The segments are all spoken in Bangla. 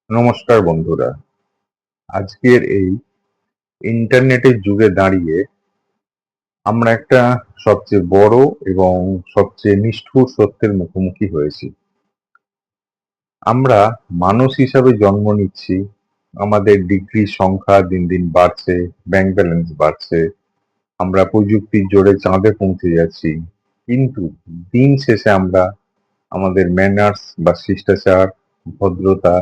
নমস্কার বন্ধুরা। আজকের এই ইন্টারনেটের যুগে দাঁড়িয়ে আমরা একটা সবচেয়ে বড় এবং সবচেয়ে নিষ্ঠুর সত্যের মুখোমুখি হয়েছি। আমরা মানুষ হিসাবে জন্ম নিচ্ছি, আমাদের ডিগ্রির সংখ্যা দিন দিন বাড়ছে, ব্যাংক ব্যালেন্স বাড়ছে, আমরা প্রযুক্তির জোরে চাঁদে পৌঁছে যাচ্ছি। কিন্তু দিন শেষে আমরা আমাদের ম্যানার্স বা শিষ্টাচার, ভদ্রতা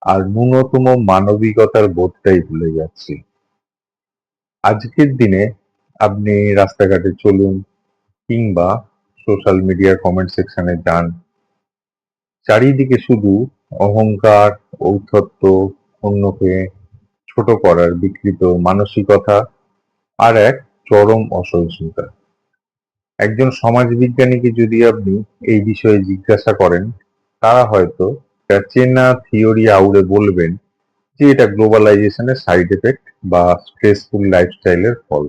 আর ন্যূনতম মানবিকতার বোধটাই ভুলে যাচ্ছি। আজকের দিনে আপনি রাস্তাঘাটে চলুন কিংবা সোশ্যাল মিডিয়ার কমেন্ট সেকশনে যান, চারিদিকে শুধু অহংকার, ঔদ্ধত্য, অন্যকে ছোট করার বিকৃত মানসিকতা আর এক চরম অসহিষ্ণুতা। একজন সমাজবিজ্ঞানীকে যদি আপনি এই বিষয়ে জিজ্ঞাসা করেন, তারা হয়তো একটা চেনা থিওরি আউড়ে বলবেন যে এটা গ্লোবালাইজেশনের সাইড এফেক্ট বা স্ট্রেসফুল লাইফস্টাইলের ফল।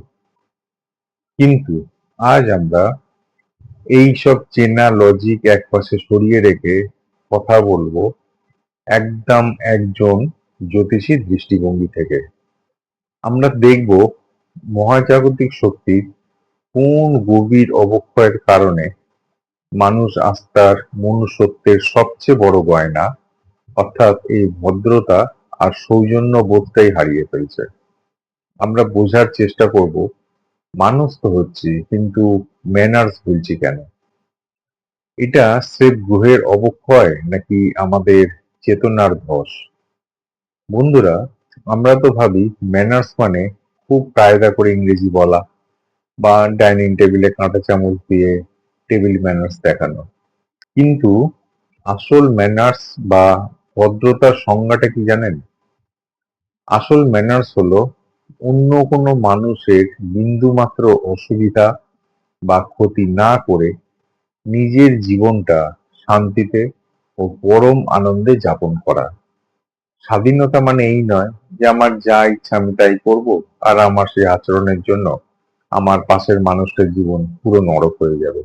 কিন্তু আজ আমরা এইসব চেনা লজিক একপাশে সরিয়ে রেখে কথা বলবো একদম একজন জ্যোতিষীর দৃষ্টিভঙ্গি থেকে। আমরা দেখব মহাজাগতিক শক্তির কোন গভীর অবক্ষয়ের কারণে মানুষ আজ মনুষ্যত্বের সবচেয়ে বড় গয়না অর্থাৎ এই ভদ্রতা আর সৌজন্য বোধটাই হারিয়ে ফেলছে। আমরা বোঝার চেষ্টা করব মানুষ তো হচ্ছি, কিন্তু ম্যানার্স ভুলছি কেন। এটা স্রেফ গ্রহের অবক্ষয় নাকি আমাদের চেতনার ধস? বন্ধুরা, আমরা তো ভাবি ম্যানার্স মানে খুব কায়দা করে ইংরেজি বলা বা ডাইনিং টেবিলে কাঁটা চামচ দিয়ে টেবিল ম্যানার্স দেখানো। কিন্তু আসল ম্যানার্স বা ভদ্রতার সংজ্ঞাটা কি জানেন? আসল ম্যানার্স হলো অন্য কোনো মানুষের বিন্দুমাত্র অসুবিধা বা ক্ষতি না করে নিজের জীবনটা শান্তিতে ও পরম আনন্দে যাপন করা। স্বাধীনতা মানে এই নয় যে আমার যা ইচ্ছা আমি তাই করব, আর আমার সেই আচরণের জন্য আমার পাশের মানুষটার জীবন পুরো নরক হয়ে যাবে।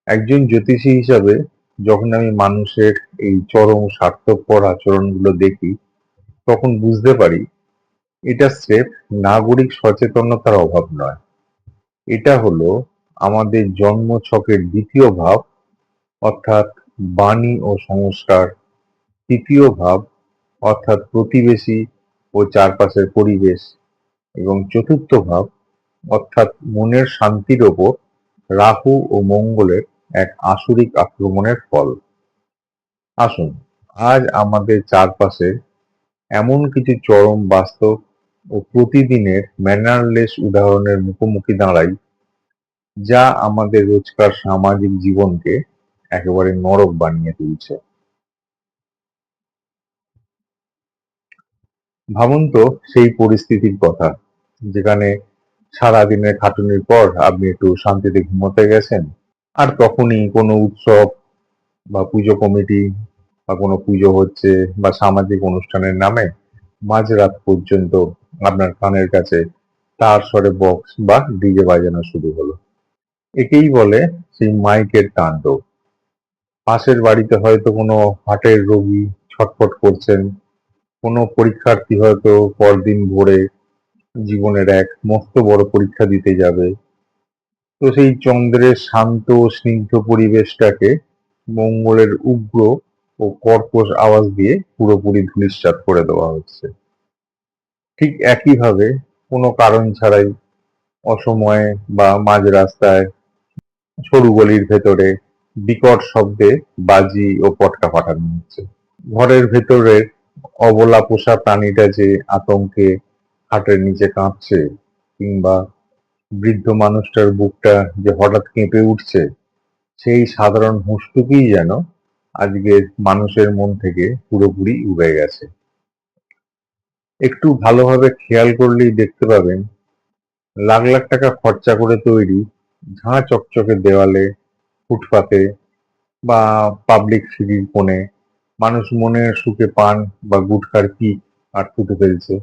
একজন জ্যোতিষী হিসাবে যখন আমি মানুষের এই চরম স্বার্থপর আচরণগুলো দেখি, তখন বুঝতে পারি এটা স্রেফ নাগরিক সচেতনতার অভাব নয়, এটা হলো আমাদের জন্মছকের দ্বিতীয় ভাব অর্থাৎ বাণী ও সংস্কার, তৃতীয় ভাব অর্থাৎ প্রতিবেশী ও চারপাশের পরিবেশ, এবং চতুর্থ ভাব অর্থাৎ মনের শান্তির ওপর রাহু ও মঙ্গলের এক আসুরিক আক্রমণের ফল। আসুন আজ আমাদের চারপাশে এমন কিছু চরম বাস্তব ও প্রতিদিনের ম্যানারলেস উদাহরণের মুখোমুখি দাঁড়াই, যা আমাদের রোজকার সামাজিক জীবনকে একেবারে নরক বানিয়ে তুলছে। ভাবুন তো সেই পরিস্থিতির কথা, যেখানে সারাদিনের খাটুনির পর আপনি একটু শান্তিতে ঘুমোতে গেছেন, আর তখনই কোনো উৎসব বা পুজো কমিটি বা কোনো পুজো হচ্ছে বা সামাজিক অনুষ্ঠানের নামে মাঝরাত পর্যন্ত আপনার কানের কাছে তার স্বরে বক্স বা ডিজে বাজানো শুরু হলো। একেই বলে সেই মাইকের তাণ্ডব। পাশের বাড়িতে হয়তো কোনো হার্টের রোগী ছটফট করছেন, কোনো পরীক্ষার্থী হয়তো পরদিন ভোরে জীবনের এক মস্ত বড় পরীক্ষা দিতে যাবে। তো সেই চন্দ্রের শান্ত স্নিগ্ধ পরিবেশটাকে মঙ্গলের উগ্র ও কর্কশ আওয়াজ দিয়ে পুরোপুরি ধূলিসাৎ করে দেওয়া হচ্ছে। ঠিক একইভাবে কোনো কারণ ছাড়াই অসময়ে বা মাঝ রাস্তায় সরু গলির ভেতরে বিকট শব্দে বাজি ও পটকা ফাটানো হচ্ছে। ঘরের ভেতরের অবলা পোষা প্রাণীটা যে আতঙ্কে খাটের নিচে কাঁপছে, কিংবা বৃদ্ধ মানুষটার বুকটা যে হঠাৎ কেঁপে উঠছে, সেই সাধারণ হুঁশটুকুই যেন আজকের মানুষের মন থেকে পুরোপুরি উবে গেছে। একটু ভালোভাবে খেয়াল করলেই দেখতে পাবেন লাখ লাখ টাকা খরচা করে তৈরি ঝাঁ চকচকে দেওয়ালে, ফুটপাতে বা পাবলিক সিঁড়ির কোণে মানুষ মনের সুখে পান বা গুটখার পিক আর থুতু ফেলছে।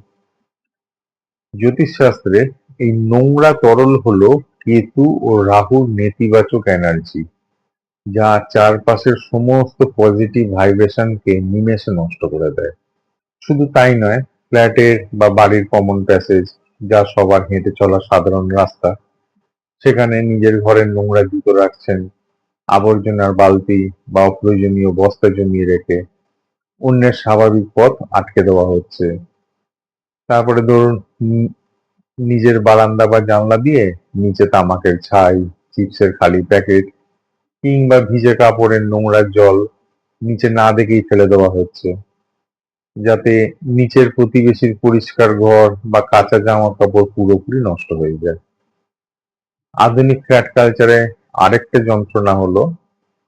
জ্যোতিষশাস্ত্রে এই নোংরা তরল হলো কেতু ও রাহুর নেতিবাচক এনার্জি, যা চারপাশের সমস্ত পজিটিভ ভাইব্রেশনকে নিমেষে নষ্ট করে দেয়। শুধু তাই নয়, ফ্ল্যাটের বা বাড়ির কমন প্যাসেজ, যা সবার হেঁটে চলা সাধারণ রাস্তা, সেখানে নিজের ঘরের নোংরা জুতো রাখছেন, আবর্জনার বালতি বা অপ্রয়োজনীয় বস্তা জমিয়ে রেখে অন্যের স্বাভাবিক পথ আটকে দেওয়া হচ্ছে। তারপরে ধরুন নিজের বারান্দা বা জানলা দিয়ে নিচে তামাকের ছাই, চিপসের খালি প্যাকেট কিংবা ভিজে কাপড়ের নোংরা জল নিচে না দেখেই ফেলে দেওয়া হচ্ছে, যাতে নিচের প্রতিবেশীর পরিষ্কার ঘর বা কাঁচা জামা কাপড় পুরোপুরি নষ্ট হয়ে যায়। আধুনিক ফ্ল্যাট কালচারে আরেকটা যন্ত্রণা হলো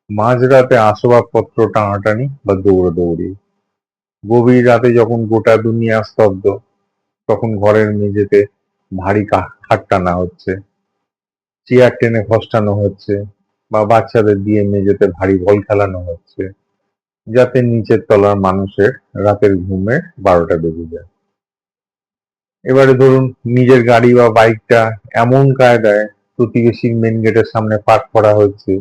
মাঝরাতে আসবাবপত্র টানাটানি বা দৌড়াদৌড়ি। গভীর রাতে যখন গোটা দুনিয়া স্তব্ধ, তখন ঘরের মেঝেতে ভারী খাট টানা হচ্ছে, চেয়ার টেনে ঘষ্টানো হচ্ছে বা বাচ্চাদের দিয়ে মেঝেতে ভারী বল খেলানো হচ্ছে, যাতে নিচের তলার মানুষের রাতের ঘুমে 12টা বেজে যায়। এবারে ধরুন নিজের গাড়ি বা বাইকটা এমন কায়দায় প্রতিবেশীর মেন গেটের সামনে পার্ক করা হচ্ছে,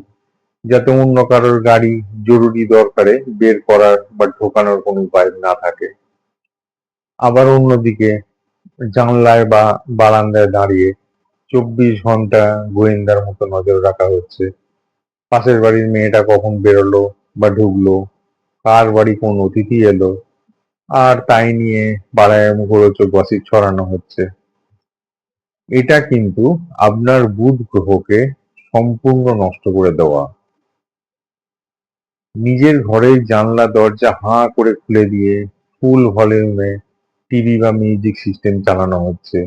যাতে অন্য কারোর গাড়ি জরুরি দরকারে বের করার বা ঢোকানোর কোনো উপায় না থাকে। আবার অন্যদিকে জানলায় বা বারান্দায় দাঁড়িয়ে 24 ঘন্টা গোয়েন্দার মতো নজর রাখা হচ্ছে, পাশের বাড়ির মেয়েটা কখন বেরোলো বা ঢুকলো, কার বাড়ি কোন অতিথি এলো, আর তাই নিয়ে পাড়ায় মুখরোচক গসিপ ছড়ানো হচ্ছে। এটা কিন্তু আপনার বুধ গ্রহকে সম্পূর্ণ নষ্ট করে দেওয়া। নিজের ঘরের জানলা দরজা হাঁ করে খুলে দিয়ে ফুল ভলিউমে টিভি বা মিউজিক সিস্টেম চালানো হচ্ছে,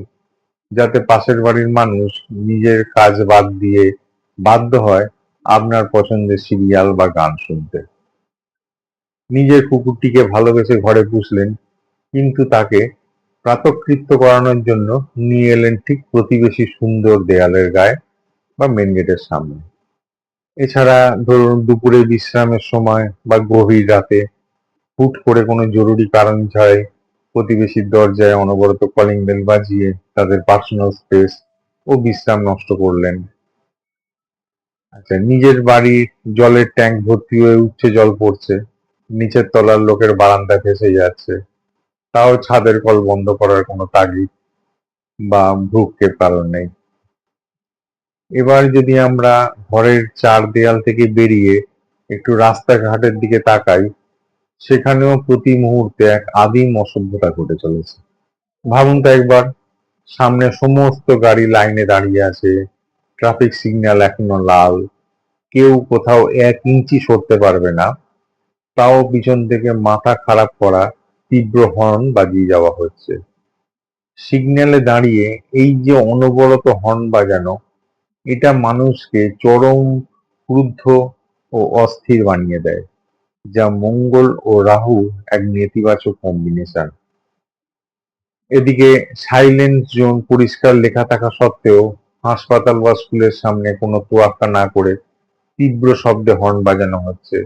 যাতে পাশের বাড়ির মানুষ নিজের কাজ বাদ দিয়ে বাধ্য হয় আপনার পছন্দের সিরিয়াল বা গান শুনতে। নিজের কুকুরটিকে ভালোবেসে ঘরে পুষলেন, কিন্তু তাকে প্রাতকৃত্য করানোর জন্য নিয়ে এলেন ঠিক প্রতিবেশী সুন্দর দেয়ালের গায়ে বা মেন গেটের সামনে। এছাড়া ধরুন দুপুরে বিশ্রামের সময় বা গভীর রাতে হুট করে কোনো জরুরি কারণ ছাড়াই প্রতিবেশীর দরজায় অনবরত কলিং বেল বাজিয়ে তাদের পার্সোনাল স্পেস ও বিশ্রাম নষ্ট করলেন। আচ্ছা, নিজের বাড়ির জলের ট্যাঙ্ক ভর্তি হয়ে উঠছে, জল পড়ছে, নিচের তলার লোকের বারান্দা ভেসে যাচ্ছে, তাও ছাদের কল বন্ধ করার কোনো তাগিদ বা ভ্রুক্ষেপ কারণ নেই। এবার যদি আমরা ঘরের চার দেয়াল থেকে বেরিয়ে একটু রাস্তাঘাটের দিকে তাকাই, সেখানেও প্রতি মুহূর্তে এক আদিম অসভ্যতা ঘটে চলেছে। ভাবুন তো একবার, সামনে সমস্ত গাড়ি লাইনে দাঁড়িয়ে আছে, ট্রাফিক সিগন্যাল এখনো লাল, কেউ কোথাও 1 ইঞ্চি সরতে পারবে না, তাও পিছন থেকে মাথা খারাপ করা তীব্র হর্ন বাজিয়ে যাওয়া হচ্ছে। সিগন্যালে দাঁড়িয়ে এই যে অনবরত হর্ন বাজানো, এটা মানুষকে চরম ক্রুদ্ধ ও অস্থির বানিয়ে দেয়, যা মঙ্গল ও রাহু এক নেতিবাচক কম্বিনেশন। এদিকে সাইলেন্স জোন পরিষ্কার লেখা থাকা সত্ত্বেও হাসপাতাল বা স্কুলের সামনে কোনো তোয়াক্কা না করে তীব্র শব্দে হর্ন বাজানো হচ্ছে,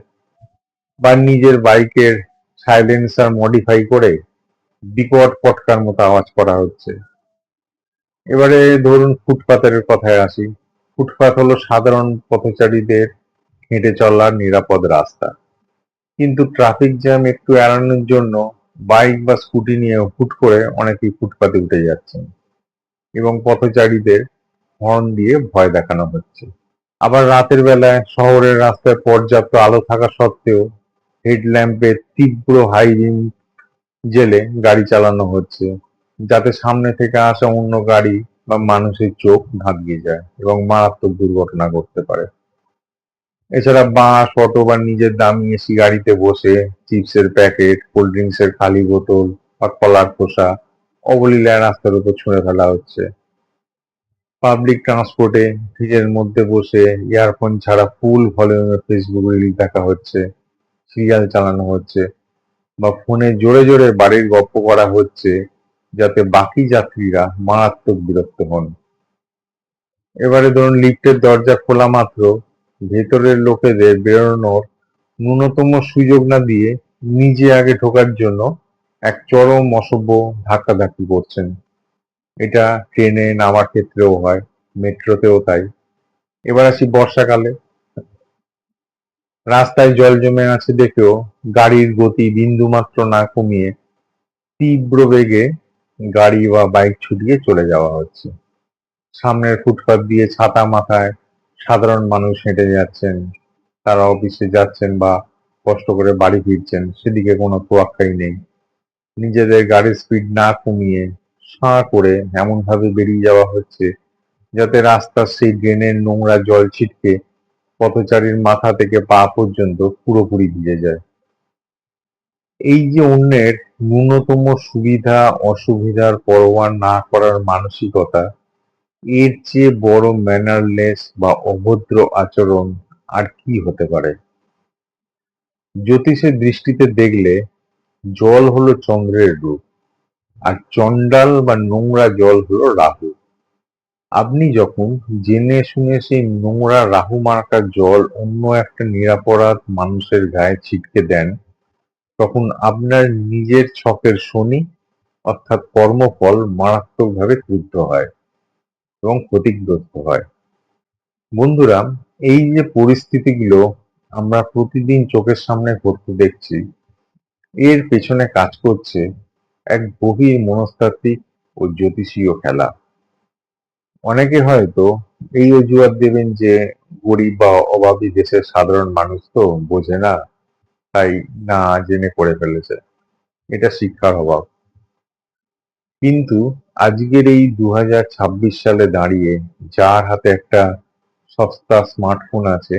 বা নিজের বাইকের সাইলেন্সার মডিফাই করে বিকট পটকার মতো আওয়াজ করা হচ্ছে। এবারে ধরুন ফুটপাতের কথায় আসি। ফুটপাত হলো সাধারণ পথচারীদের হেঁটে চলার নিরাপদ রাস্তা, কিন্তু ট্রাফিক জ্যাম একটু এড়ানোর জন্য বাইক বা স্কুটি নিয়ে হুট করে অনেকেই ফুটপাতে উঠে যাচ্ছেন এবং পথচারীদের হর্ন দিয়ে ভয় দেখানো হচ্ছে। আবার রাতের বেলায় শহরের রাস্তায় পর্যাপ্ত আলো থাকা সত্ত্বেও হেডল্যাম্পের তীব্র হাই বিম জেলে গাড়ি চালানো হচ্ছে, যাতে সামনে থেকে আসা অন্য গাড়ি বা মানুষের চোখ ধাঁধিয়ে যায় এবং মারাত্মক দুর্ঘটনা ঘটতে পারে। এছাড়া বাস, অটো বা নিজের দামি এসি গাড়িতে বসে চিপসের প্যাকেট, কোল্ড ড্রিঙ্কসের খালি বোতল বা কলার খোসা অবলীলায় রাস্তার উপর ছুঁড়ে ফেলা হচ্ছে। পাবলিক ট্রান্সপোর্টে ভিড়ের মধ্যে বসে ইয়ারফোন ছাড়া ফুল ভলিউমে ফেসবুক রিল দেখা হচ্ছে, সিরিয়াল চালানো হচ্ছে বা ফোনে জোরে জোরে বাড়ির গপ্প করা হচ্ছে, যাতে বাকি যাত্রীরা মারাত্মক বিরক্ত হন। এবারে ধরুন লিফটের দরজা খোলা মাত্র ভেতরের লোকেদের বেরোনোর ন্যূনতম সুযোগ না দিয়ে নিজে আগে ঢোকার জন্য এক চরম অসভ্য ধাক্কাধাক্কি করছেন। এটা ট্রেনে নামার ক্ষেত্রেও হয়, মেট্রোতেও তাই। এবার আসি বর্ষাকালে। রাস্তায় জল জমে আছে দেখেও গাড়ির গতি বিন্দুমাত্র না কমিয়ে তীব্র বেগে গাড়ি বা বাইক ছুটিয়ে চলে যাওয়া হচ্ছে। সামনের ফুটপাত দিয়ে ছাতা মাথায় সাধারণ মানুষ হেঁটে যাচ্ছেন, তারা অফিসে যাচ্ছেন বা কষ্ট করে বাড়ি ফিরছেন, সেদিকে কোনো তোয়াক্কাই নেই। নিজেদের গাড়ির স্পিড না কমিয়ে সাঁ করে এমনভাবে বেরিয়ে যাওয়া হচ্ছে যাতে রাস্তার সেই ড্রেনের নোংরা জল ছিটকে পথচারীর মাথা থেকে পা পর্যন্ত পুরোপুরি ভিজে যায়। এই যে অন্যের ন্যূনতম সুবিধা অসুবিধার পরোয়া না করার মানসিকতা, এর চেয়ে বড় ম্যানারলেস বা অভদ্র আচরণ আর কি হতে পারে? জ্যোতিষের দৃষ্টিতে দেখলে জল হলো চন্দ্রের রূপ, আর চণ্ডাল বা নোংরা জল হলো রাহু। আপনি যখন জেনে শুনে সেই নোংরা রাহু মার্কা জল অন্য একটা নিরপরাধ মানুষের গায়ে ছিটকে দেন, তখন আপনার নিজের ছকের শনি অর্থাৎ কর্মফল মারাত্মকভাবে ক্রুদ্ধ হয় এবং ক্ষতিগ্রস্ত হয়। বন্ধুরা, এই যে পরিস্থিতিগুলো আমরা প্রতিদিন চোখের সামনে ঘটতে দেখছি, এর পেছনে কাজ করছে এক গভীর মনস্তাত্ত্বিক ও জ্যোতিষীয় খেলা। অনেকে হয়তো এই অজুহাত দেবেন যে গরিব বা অভাবী দেশের সাধারণ মানুষ তো বোঝে না, তাই না জেনে করে ফেলেছে, এটা শিক্ষার অভাব। কিন্তু আজকের এই 2026 সালে দাঁড়িয়ে যার হাতে একটা সস্তা স্মার্টফোন আছে,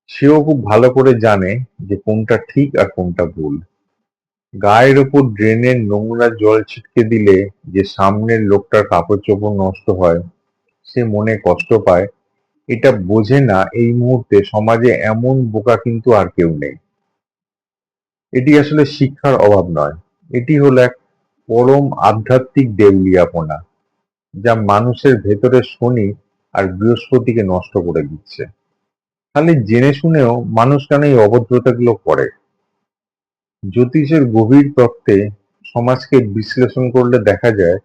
সেও খুব ভালো করে জানে যে কোনটা ঠিক আর কোনটা ভুল। গায়ের ওপর ড্রেনের নোংরা জল ছিটকে দিলে যে সামনের লোকটার কাপড় চোপড় নষ্ট হয়, সে মনে কষ্ট পায়, এটা বোঝে না এই মুহূর্তে সমাজে এমন বোকা কিন্তু আর কেউ নেই। এটি আসলে শিক্ষার অভাব নয়, এটি হলো এক পরম আধ্যাত্মিক দেউলিয়াপনা, যা মানুষের ভেতরের শনি আর বৃহস্পতিকে নষ্ট করে দিচ্ছে। খালি জেনে শুনেও মানুষ কেন এই অভদ্রতাগুলো করে? জ্যোতিষের গভীর তত্ত্বে সমাজকে বিশ্লেষণ করলে দেখা যায়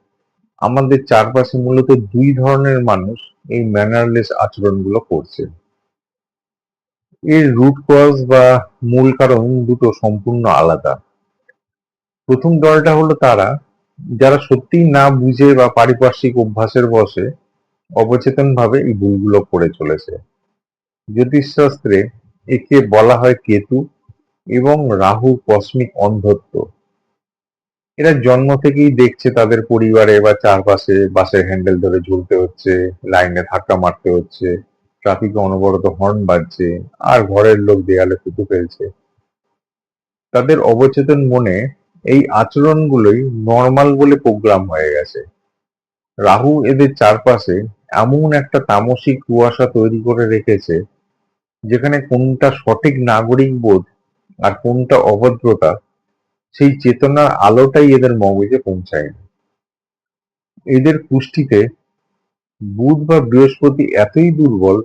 আমাদের চারপাশে মূলত দুই ধরনের মানুষ এই ম্যানারলেস আচরণগুলো করছে। এর রুট কজ বা মূল কারণ দুটো সম্পূর্ণ আলাদা। প্রথম দলটা হলো তারা যারা সত্যিই না বুঝে বা পারিপার্শ্বিক অভ্যাসের বশে অবচেতনভাবে এই ভুলগুলো করে চলেছে। জ্যোতিষশাস্ত্রে একে বলা হয় কেতু এবং রাহু কসমিক অন্ধত্ব। এরা জন্ম থেকেই দেখছে তাদের পরিবারে বা চারপাশে বাসের হ্যান্ডেল ধরে ঝুলতে হচ্ছে, লাইনে ধাক্কা মারতে হচ্ছে, ট্রাফিকে অনবরত হর্ন বাজছে, আর ঘরের লোক দেয়ালে থুতু ফেলছে। তাদের অবচেতন মনে এই আচরণগুলোই নর্মাল বলে প্রোগ্রাম হয়ে গেছে। রাহু এদের চারপাশে এমন একটা তামসিক কুয়াশা তৈরি করে রেখেছে যেখানে কোনটা সঠিক নাগরিক বোধ আর কোনটা অভদ্রতা, সেই চেতনার আলোটাই এদের মগজে পৌঁছায়নি। এদের কুষ্ঠিতে বুধ বা বৃহস্পতি এতই দুর্বল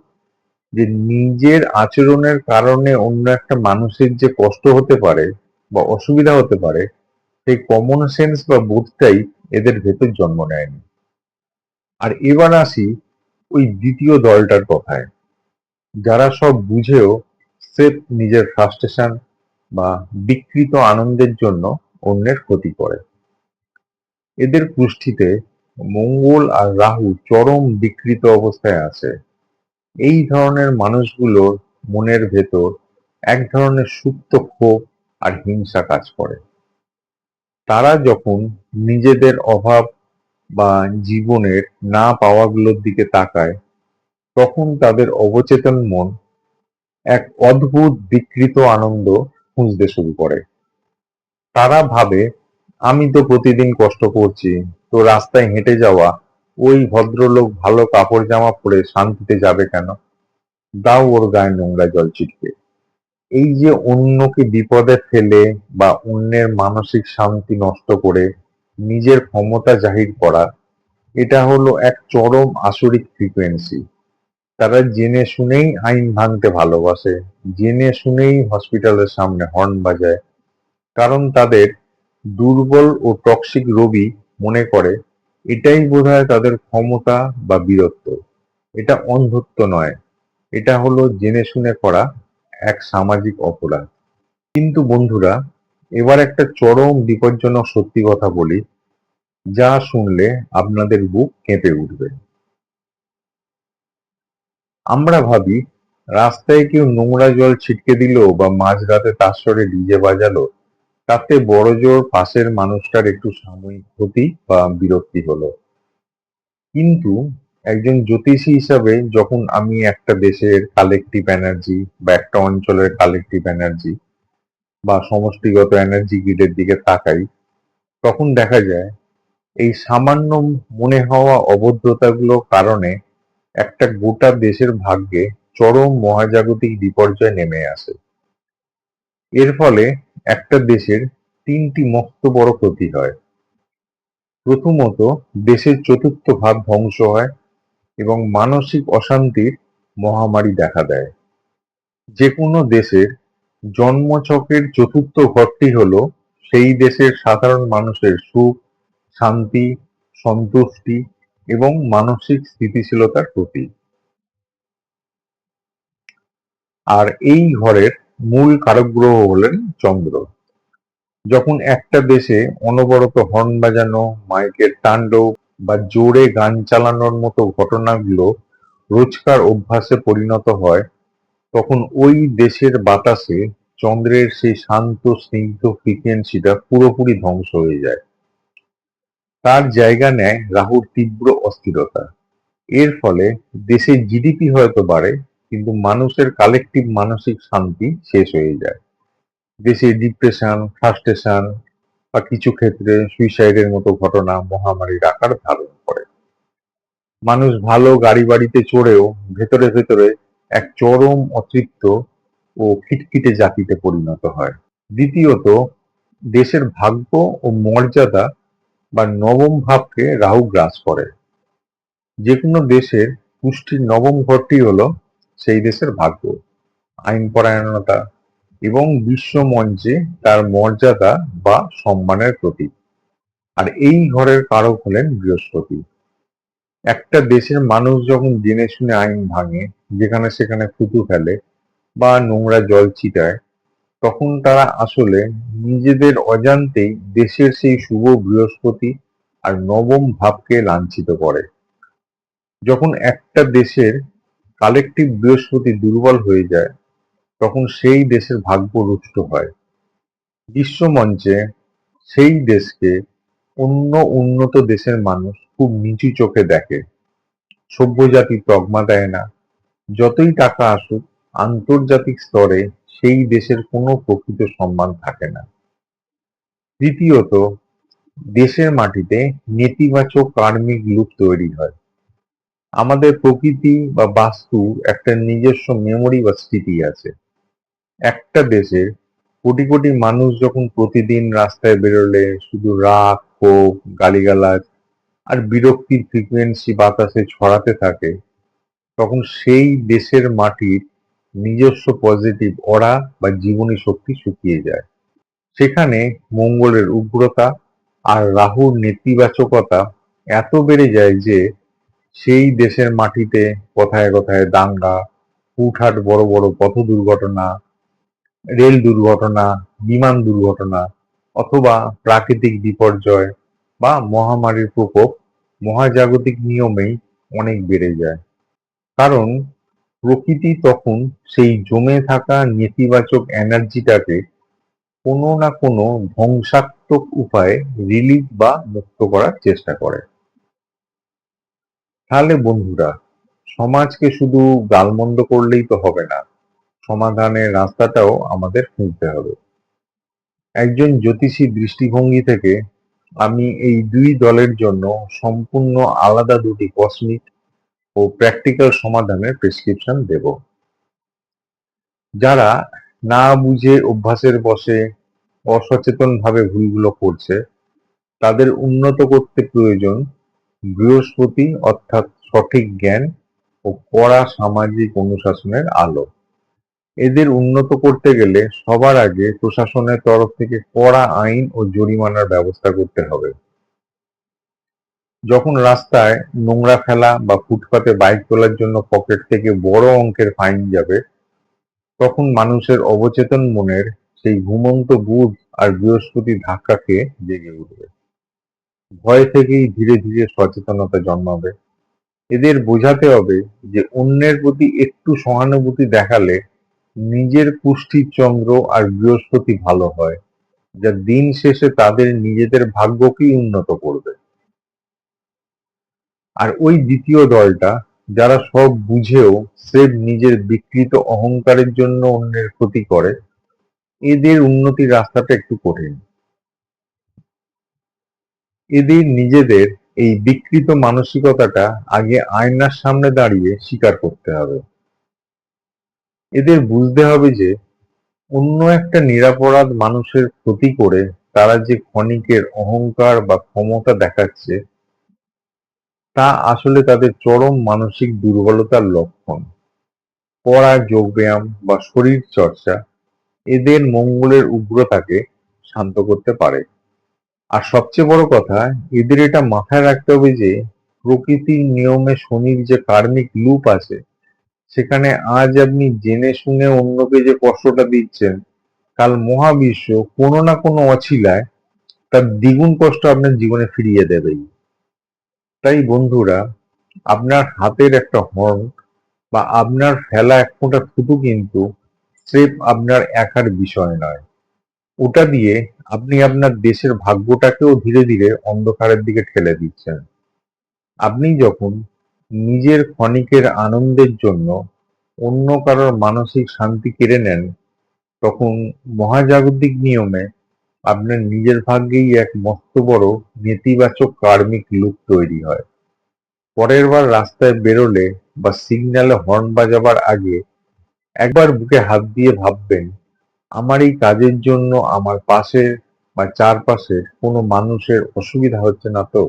যে নিজের আচরণের কারণে অন্য একটা মানুষের যে কষ্ট হতে পারে বা অসুবিধা হতে পারে, সেই কমন সেন্স বা বোধটাই এদের ভেতর জন্ম নেয়নি। আর এবার আসি ওই দ্বিতীয় দলটার কথায়, যারা সব বুঝেও স্রেফ নিজের ফ্রাস্ট্রেশন বা বিকৃত আনন্দের জন্য অন্যের ক্ষতি করে। এদের কুষ্ঠিতে মঙ্গল আর রাহু চরম বিকৃত অবস্থায় আছে। এই ধরনের মানুষগুলোর মনের ভেতর এক ধরনের সুপ্ত ক্ষোভ আর হিংসা কাজ করে। তারা যখন নিজেদের অভাব বা জীবনের না পাওয়াগুলোর দিকে তাকায়, তখন তাদের অবচেতন মন এক অদ্ভুত বিকৃত আনন্দ খুঁজতে শুরু করে। তারা ভাবে, আমি তো প্রতিদিন কষ্ট করছি, তো রাস্তায় হেঁটে যাওয়া ওই ভদ্রলোক ভালো কাপড় জামা পরে শান্তিতে যাবে কেন? দাও ওর গায়ে নোংরা জল ছিটকে। এই যে অন্যকে বিপদে ফেলে বা অন্যের মানসিক শান্তি নষ্ট করে নিজের ক্ষমতা জাহির করা, এটা হলো এক চরম আসরিক ফ্রিকোয়েন্সি। তারা জেনে শুনেই আইন ভাঙতে ভালোবাসে, জেনে শুনেই হসপিটালের সামনে হর্ন বাজায়, কারণ তাদের দুর্বল ও টক্সিক রোগী মনে করে এটাই বোধহয় তাদের ক্ষমতা বা বীরত্ব। এটা অন্ধত্ব নয়, এটা হলো জেনে শুনে করা এক সামাজিক অপরাধ। কিন্তু বন্ধুরা, এবার একটা চরম বিপজ্জনক সত্যি কথা বলি, যা শুনলে আপনাদের বুক কেঁপে উঠবে। আমরা ভাবি রাস্তায় কেউ নোংরা জল ছিটকে দিল বা মাঝরাতে তার স্বরে ডিজে বাজালো, তাতে বড়জোর পাশের মানুষটার একটু সাময়িক ক্ষতি বা বিরক্তি হলো। কিন্তু একজন জ্যোতিষী হিসাবে যখন আমি একটা দেশের কালেকটিভ এনার্জি বা একটা অঞ্চলের কালেকটিভ এনার্জি বা সমষ্টিগত এনার্জি গ্রিডের দিকে তাকাই, তখন দেখা যায় এই সামান্য মনে হওয়া অভদ্রতাগুলোর কারণে একটা গোটা দেশের ভাগ্যে চরম মহাজাগতিক বিপর্যয় নেমে আসে। এর ফলে একটা দেশের তিনটি মস্ত বড় ক্ষতি হয়। প্রথমত, দেশের চতুর্থ ভাগ ধ্বংস হয় এবং মানসিক অশান্তির মহামারী দেখা দেয়। যে কোনো দেশের জন্মছকের চতুর্থ ঘরটি হলো সেই দেশের সাধারণ মানুষের সুখ, শান্তি, সন্তুষ্টি এবং মানসিক স্থিতিশীলতার প্রতীক। আর এই ঘরের মূল কারক গ্রহ হলেন চন্দ্র। যখন একটা দেশে অনবরত হর্ন বাজানো, মাইকের তাণ্ডব বা জোরে গান চালানোর মতো ঘটনাগুলো রোজকার অভ্যাসে পরিণত হয়, তখন ওই দেশের বাতাসে চন্দ্রের সেই শান্ত স্নিগ্ধ ফ্রিকোয়েন্সিটা পুরোপুরি ধ্বংস হয়ে যায়। তার জায়গা নেয় রাহুর তীব্র অস্থিরতা। এর ফলে দেশের জিডিপি হয়তো বাড়ে, কিন্তু মানুষের কালেকটিভ মানসিক শান্তি শেষ হয়ে যায়। দেশে ডিপ্রেশন, ফ্রাস্ট্রেশন বা কিছু ক্ষেত্রে সুইসাইডের মতো ঘটনা মহামারীর আকার ধারণ করে। মানুষ ভালো গাড়ি বাড়িতে চড়েও ভেতরে ভেতরে এক চরম অতৃপ্ত ও খিটখিটে জাতিতে পরিণত হয়। দ্বিতীয়ত, দেশের ভাগ্য ও মর্যাদা বা নবম ভাবকে রাহু গ্রাস করে। যে কোনো দেশের পুষ্টির নবম ঘরটি হলো সেই দেশের ভাগ্য, আইনপরায়ণতা এবং বিশ্ব মঞ্চে তার মর্যাদা বা সম্মানের প্রতীক। আর এই ঘরের কারক হলেন বৃহস্পতি। একটা দেশের মানুষ যখন জেনে শুনে আইন ভাঙে, যেখানে সেখানে থুতু ফেলে বা নোংরা জল ছিটায়, তখন তারা আসলে নিজেদের অজান্তেই দেশের সেই শুভ বৃহস্পতি আর নবম ভাবকে লাঞ্ছিত করে। যখন একটা দেশের কালেকটিভ বৃহস্পতি দুর্বল হয়ে যায়, তখন সেই দেশের ভাগ্য রুষ্ট হয়। বিশ্বমঞ্চে সেই দেশকে অন্য উন্নত দেশের মানুষ খুব নিচু চোখে দেখে। সভ্য জাতি তকমা দেয় না। যতই টাকা আসুক, আন্তর্জাতিক স্তরে সেই দেশের কোনো প্রকৃত সম্মান থাকে না। তৃতীয়ত, দেশের মাটিতে নেতিবাচক কার্মিক লুপ তৈরি হয়। আমাদের প্রকৃতি বা বাস্তু একটা নিজস্ব মেমোরি বা স্মৃতি আছে। একটা দেশে কোটি কোটি মানুষ যখন প্রতিদিন রাস্তায় বেরোলে শুধু রাগ, ক্ষোভ, গালিগালাজ আর বিরক্তির ফ্রিকোয়েন্সি বাতাসে ছড়াতে থাকে, তখন সেই দেশের মাটির নিজস্ব পজিটিভ অরা বা জীবনী শক্তি শুকিয়ে যায়। সেখানে মঙ্গলের উগ্রতা আর রাহুর নেতিবাচকতা এত বেড়ে যায় যে সেই দেশের মাটিতে কথায় কথায় দাঙ্গা, হুটহাট বড় বড় পথ দুর্ঘটনা, রেল দুর্ঘটনা, বিমান দুর্ঘটনা অথবা প্রাকৃতিক বিপর্যয় বা মহামারীর প্রকোপ মহাজাগতিক নিয়মেই অনেক বেড়ে যায়। কারণ প্রকৃতি তখন সেই জমে থাকা নেতিবাচক এনার্জিটাকে কোনো না কোনো ধ্বংসাত্মক উপায়ে রিলিজ বা মুক্ত করার চেষ্টা করে। তাহলে বন্ধুরা, সমাজকে শুধু গালমন্দ করলেই তো হবে না, সমাধানের রাস্তাটাও আমাদের খুঁজতে হবে। একজন জ্যোতিষী দৃষ্টিভঙ্গি থেকে আমি এই দুই দলের জন্য সম্পূর্ণ আলাদা দুটি কসমিক ও প্র্যাকটিক্যাল সমাধানের প্রেসক্রিপশন দেব। যারা না বুঝে অভ্যাসের বশে অসচেতনভাবে ভুলগুলো করছে, তাদের উন্নত করতে প্রয়োজন বৃহস্পতি অর্থাৎ সঠিক জ্ঞান ও কড়া সামাজিক অনুশাসনের আলো। এদের উন্নত করতে গেলে সবার আগে প্রশাসনের তরফ থেকে কড়া আইন ও জরিমানার ব্যবস্থা করতে হবে। যখন রাস্তায় নোংরা ফেলা বা ফুটপাতে বাইক তোলার জন্য পকেট থেকে বড় অঙ্কের ফাইন যাবে, তখন মানুষের অবচেতন মনের সেই ঘুমন্ত বুধ আর বৃহস্পতি ধাক্কা খেয়ে জেগে উঠবে। ভয় থেকেই ধীরে ধীরে সচেতনতা জন্মাবে। এদের বোঝাতে হবে যে অন্যের প্রতি একটু সহানুভূতি দেখালে নিজের পুষ্টির চন্দ্র আর বৃহস্পতি ভালো হয়, যা দিন শেষে তাদের নিজেদের ভাগ্যকেই উন্নত করবে। আর ওই দ্বিতীয় দলটা, যারা সব বুঝেও স্রেফ নিজের বিকৃত অহংকারের জন্য অন্যের ক্ষতি করে, এদের উন্নতির রাস্তাটা একটু কঠিন। এদের নিজেদের এই বিকৃত মানসিকতাটা আগে আয়নার সামনে দাঁড়িয়ে স্বীকার করতে হবে। এদের বুঝতে হবে যে অন্য একটা নিরপরাধ মানুষের ক্ষতি করে তারা যে ক্ষণিকের অহংকার বা ক্ষমতা দেখাচ্ছে, তা আসলে তাদের চরম মানসিক দুর্বলতার লক্ষণ। পড়া, যোগব্যায়াম বা শরীর চর্চা এদের মঙ্গলের উগ্রতাকে শান্ত করতে পারে। আর সবচেয়ে বড় কথা, এদের এটা মাথায় রাখতে হবে যে প্রকৃতির নিয়মে শনির যে কার্মিক লুপ আছে, সেখানে আজ আপনি জেনে শুনে অন্যকে যে কষ্টটা দিচ্ছেন, কাল মহাবিশ্ব কোনো না কোনো অছিলায় তার দ্বিগুণ কষ্ট আপনার জীবনে ফিরিয়ে দেবেই। তাই বন্ধুরা, আপনার হাতের একটা হর্ন বা আপনার ফেলা এক ফোঁটা থুতু কিন্তু স্রেফ আপনার একার বিষয় নয়। ওটা দিয়ে আপনি আপনার দেশের ভাগ্যটাকেও ধীরে ধীরে অন্ধকারের দিকে ঠেলে দিচ্ছেন। আপনি যখন নিজের ক্ষণিকের আনন্দের জন্য অন্য কারোর মানসিক শান্তি কেড়ে নেন, তখন মহাজাগতিক নিয়মে আপনার নিজের ভাগ্যেই এক মস্ত বড় নেতিবাচক কার্মিক লুপ তৈরি হয়। পরের বার রাস্তায় বেরোলে বা সিগন্যালে হর্ন বাজাবার আগে একবার বুকে হাত দিয়ে ভাববেন, আমার এই কাজের জন্য আমার পাশের বা চারপাশের কোনো মানুষের অসুবিধা হচ্ছে না তো?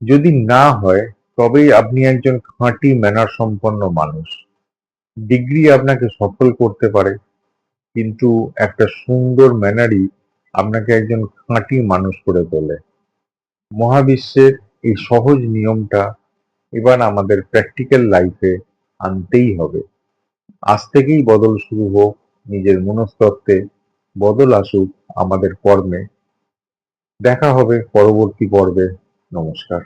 যদি না হয়, তবেই আপনি একজন খাঁটি ম্যানার সম্পন্ন মানুষ। ডিগ্রি আপনাকে সফল করতে পারে, কিন্তু একটা সুন্দর ম্যানারই আপনাকে একজন খাঁটি মানুষ করে তোলে। মহাবিশ্বের এই সহজ নিয়মটা এবার আমাদের প্র্যাকটিক্যাল লাইফে আনতেই হবে। আজ থেকেই বদল শুরু হোক নিজের মনস্তত্ত্বে, বদল আসুক আমাদের কর্মে। দেখা হবে পরবর্তী পর্বে। নমস্কার।